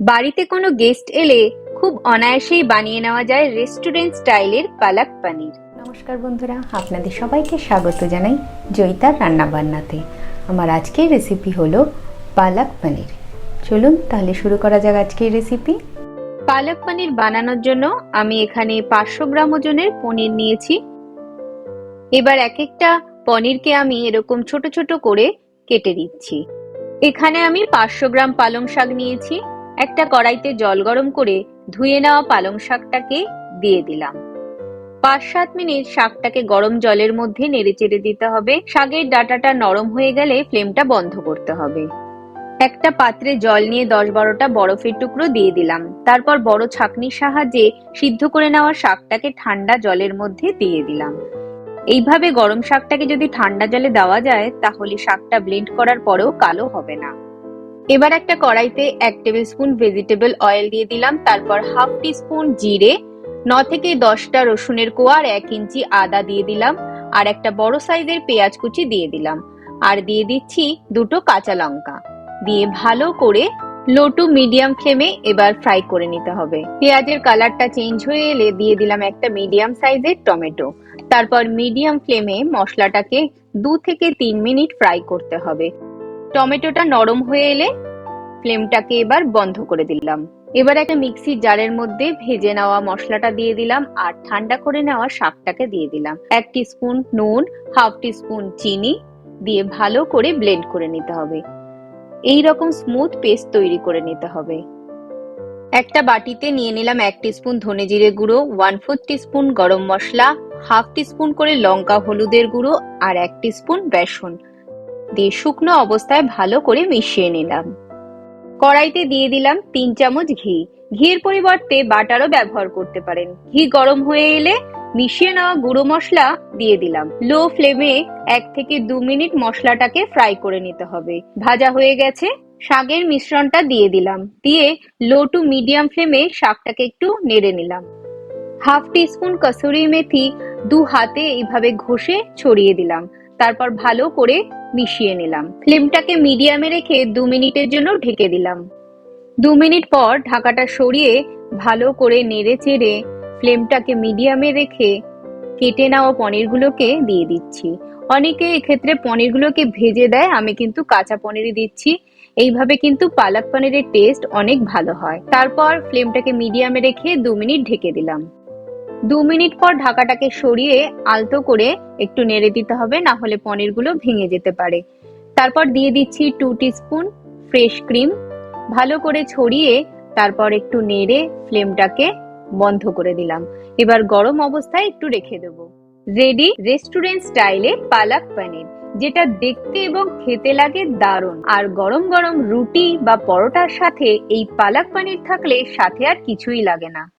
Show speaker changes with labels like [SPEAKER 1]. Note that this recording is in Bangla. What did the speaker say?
[SPEAKER 1] বাড়িতে কোনো গেস্ট এলে খুব অনায়াসেই বানিয়ে নেওয়া যায় রেস্টুরেন্ট স্টাইলের পালক পনির।
[SPEAKER 2] নমস্কার বন্ধুরা, আপনাদের সবাইকে স্বাগত জানাই জয়িতার রান্নাবান্নাতে। আমার আজকের রেসিপি হলো পালক পনির। চলুন তাহলে শুরু করা যাক আজকের রেসিপি।
[SPEAKER 1] পালক পনির বানানোর জন্য আমি এখানে 500 গ্রাম ওজনের পনির নিয়েছি। এবার এক একটা পনিরকে আমি এরকম ছোট ছোট করে কেটে দিচ্ছি। এখানে আমি 500 গ্রাম পালং শাক নিয়েছি। একটা কড়াইতে জল গরম করে ধুয়ে নেওয়া পালং শাকটাকে দিয়ে দিলাম। 5-7 মিনিট শাকটাকে গরম জলের মধ্যে নেড়েচেড়ে দিতে হবে। শাকের ডাঁটাটা নরম হয়ে গেলে ফ্লেমটা বন্ধ করতে হবে। একটা পাত্রে জল নিয়ে 10-12টা বরফের টুকরো দিয়ে দিলাম। তারপর বড় ছাঁকনির সাহায্যে সিদ্ধ করে নেওয়া শাকটাকে ঠান্ডা জলের মধ্যে দিয়ে দিলাম। এইভাবে গরম শাকটাকে যদি ঠান্ডা জলে দেওয়া যায় তাহলে শাকটা ব্লেন্ড করার পরেও কালো হবে না। এবার একটা কড়াইতে 1 টেবিল স্পুন ভেজিটেবল অয়েল দিয়ে দিলাম। তারপর হাফ টি স্পুন জিরে, 9 থেকে 10টা রসুনের কোয়া আর 1 ইঞ্চি আদা দিয়ে দিলাম। আর একটা বড় সাইজের পেঁয়াজ কুচি দিয়ে দিলাম। আর দিয়ে দিচ্ছি 2টো কাঁচা লঙ্কা। দিয়ে ভালো করে লো টু মিডিয়াম ফ্লেমে এবার ফ্রাই করে নিতে হবে। পেঁয়াজের কালারটা চেঞ্জ হয়ে এলে দিয়ে দিলাম একটা মিডিয়াম সাইজের টমেটো। তারপর মিডিয়াম ফ্লেমে মশলাটাকে 2 থেকে 3 মিনিট ফ্রাই করতে হবে। টমেটোটা নরম হয়ে এলে ফ্লেমটাকে এবার বন্ধ করে দিলাম। এবার একটা মিক্সির জারের মধ্যে ভেজে নেওয়া মশলাটা দিয়ে দিলাম আর ঠান্ডা করে নেওয়া শাকটাকে দিয়ে দিলাম। 1 টিস্পুন নুন, হাফ টিস্পুন চিনি দিয়ে ভালো করে ব্লেন্ড করে নিতে হবে। এই রকম স্মুথ পেস্ট তৈরি করে নিতে হবে। একটা বাটিতে নিয়ে নিলাম 1 টিস্পুন ধনে জিরে গুঁড়ো, 1/4 টিস্পুন গরম মশলা, হাফ টিস্পুন করে লঙ্কা হলুদের গুঁড়ো আর 1 টিস্পুন বেসন দিয়ে শুকনো অবস্থায় ভালো করে মিশিয়ে নিলাম। কড়াইতে দিয়ে দিলাম 3 চামচ ঘি। ঘির পরিবর্তে বাটারও ব্যবহার করতে পারেন। ঘি গরম হয়ে এলে মিশিয়ে নেওয়া গুঁড়ো মশলা দিয়ে দিলাম। লো ফ্লেমে 1 থেকে 2 মিনিট মশলাটাকে ফ্রাই করে নিতে হবে। ভাজা হয়ে গেছে, শাকের মিশ্রণটা দিয়ে দিলাম। দিয়ে লো টু মিডিয়াম ফ্লেমে শাকটাকে একটু নেড়ে নিলাম। হাফ টিস্পুন কসুরি মেথি 2 হাতে এইভাবে ঘষে ছড়িয়ে দিলাম। তারপর ভালো করে মিশিয়ে নিলাম। ফ্লেমটাকে মিডিয়ামে রেখে 2 মিনিটের জন্য ঢেকে দিলাম। 2 মিনিট পর ঢাকাটা সরিয়ে ভালো করে নেড়ে চেড়ে ফ্লেমটাকে মিডিয়ামে রেখে কেটে নেওয়া পনিরগুলোকে দিয়ে দিচ্ছি। অনেকে এক্ষেত্রে পনিরগুলোকে ভেজে দেয়, আমি কিন্তু কাঁচা পনিরই দিচ্ছি। এইভাবে কিন্তু পালক পনিরের টেস্ট অনেক ভালো হয়। তারপর ফ্লেমটাকে মিডিয়ামে রেখে 2 মিনিট ঢেকে দিলাম। 2 মিনিট পর ঢাকাটাকে সরিয়ে আলতো করে একটু নেড়ে দিতে হবে, না হলে পনিরগুলো ভেঙে যেতে পারে। তারপর দিয়ে দিচ্ছি 2 টিস্পুন ফ্রেশ ক্রিম। ভালো করে ছড়িয়ে তারপর একটু নেড়ে ফ্লেমটাকে বন্ধ করে দিলাম। এবার গরম অবস্থায় একটু রেখে দেব। রেডি রেস্টুরেন্ট স্টাইলে পালক পনির, যেটা দেখতে এবং খেতে লাগে দারুণ। আর গরম গরম রুটি বা পরোটার সাথে এই পালক পনির থাকলে সাথে আর কিছুই লাগে না।